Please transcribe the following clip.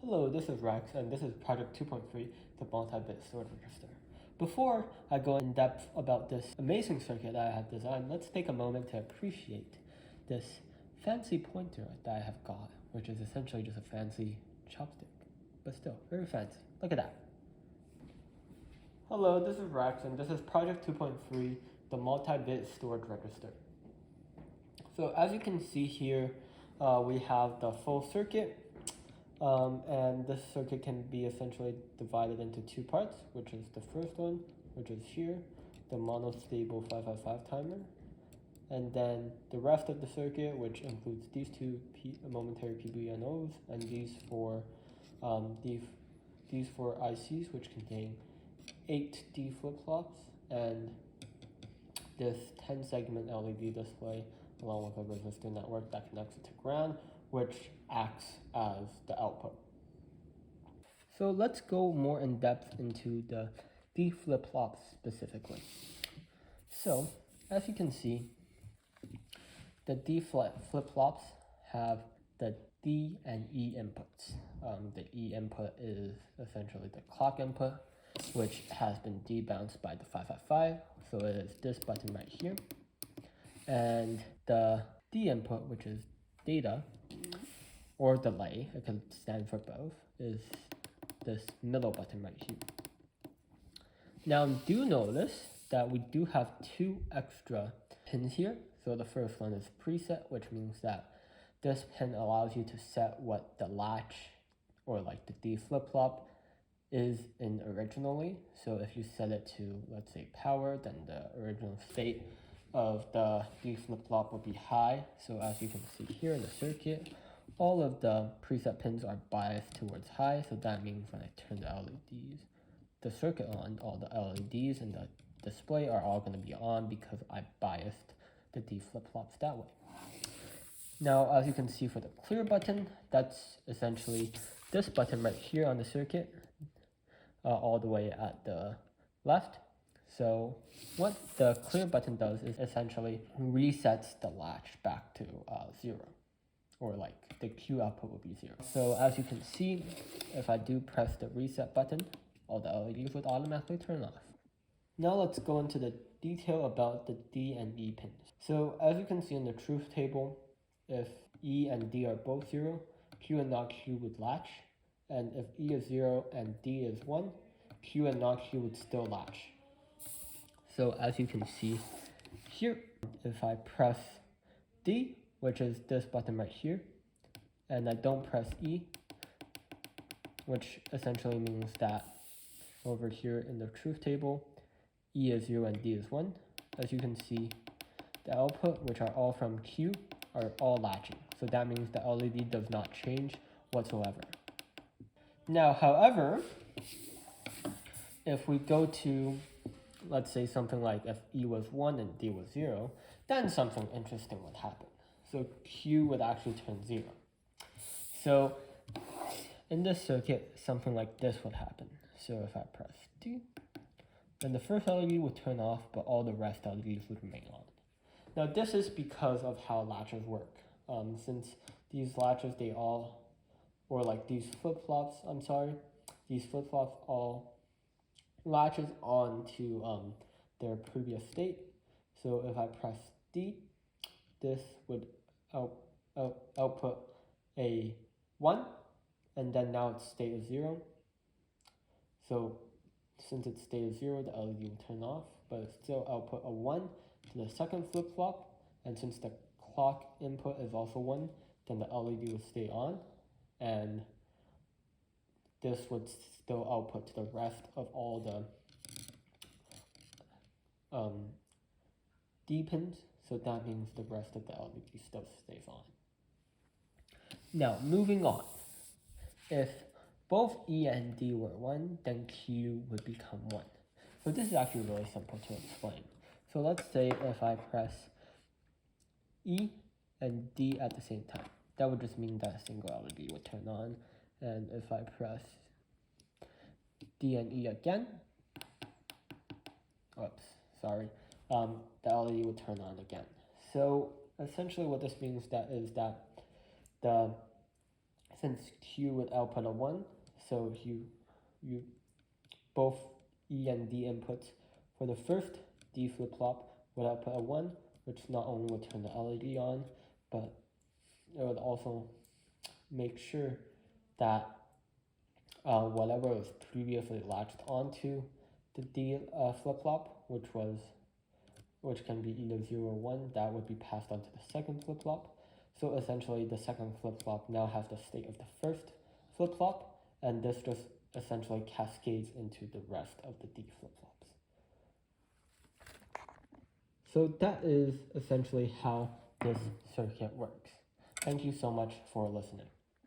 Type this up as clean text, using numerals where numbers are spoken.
Hello, this is Rex, and this is Project 2.3, the multi-bit storage register. Before I go in depth about this amazing circuit that I have designed, let's take a moment to appreciate this fancy pointer that I have got, which is essentially just a fancy chopstick, but still, very fancy. Look at that. Hello, this is Rex, and this is Project 2.3, the multi-bit storage register. So as you can see here, we have the full circuit. And this circuit can be essentially divided into two parts, which is the first one, which is here, the monostable 555 timer, and then the rest of the circuit, which includes these two momentary PBNOs and these four ICs, which contain 8 D flip-flops and this 10-segment LED display, along with a resistor network that connects it to ground, which acts as the output. So let's go more in depth into the D flip-flops specifically. So as you can see, the D flip-flops have the D and E inputs. The E input is essentially the clock input, which has been debounced by the 555, so it is this button right here. And the D input, which is data, or delay, it can stand for both, is this middle button right here. Now do notice that we do have two extra pins here. So the first one is preset, which means that this pin allows you to set what the latch or like the D flip-flop is in originally. So if you set it to, let's say, power, then the original state of the D flip-flop will be high. So as you can see here in the circuit, all of the preset pins are biased towards high, so that means when I turn the circuit on, all the LEDs and the display are all going to be on because I biased the D flip-flops that way. Now, as you can see for the clear button, that's essentially this button right here on the circuit, all the way at the left. So what the clear button does is essentially resets the latch back to 0. Or like the Q output will be 0. So as you can see, if I do press the reset button, all the LEDs would automatically turn off. Now let's go into the detail about the D and E pins. So as you can see in the truth table, if E and D are both 0, Q and not Q would latch. And if E is 0 and D is 1, Q and not Q would still latch. So as you can see here, if I press D, which is this button right here, and I don't press E, which essentially means that over here in the truth table, E is 0 and D is 1. As you can see, the output, which are all from Q, are all latching. So that means the LED does not change whatsoever. Now, however, if we go to, let's say something like if E was 1 and D was 0, then something interesting would happen. So Q would actually turn 0. So in this circuit, something like this would happen. So if I press D, then the first LED would turn off, but all the rest LEDs would remain on. Now this is because of how latches work. Since these latches, these flip-flops all latches on to their previous state. So if I press D, this would output a 1, and then now its state is 0. So since its state is 0, the LED will turn off, but it still output a 1 to the second flip-flop, and since the clock input is also 1, then the LED will stay on, and this would still output to the rest of all the D pins, so that means the rest of the LED still stays on. Now, moving on. If both E and D were 1, then Q would become 1. So this is actually really simple to explain. So let's say if I press E and D at the same time, that would just mean that a single LED would turn on. And if I press D and E again, the LED would turn on again. So essentially what this means is that since Q would output a 1, so you both E and D inputs for the first D flip-flop would output a 1, which not only would turn the LED on, but it would also make sure that whatever was previously latched onto the D flip-flop, which can be either 0 or 1, that would be passed on to the second flip-flop. So essentially the second flip-flop now has the state of the first flip-flop, and this just essentially cascades into the rest of the D flip-flops. So that is essentially how this circuit works. Thank you so much for listening.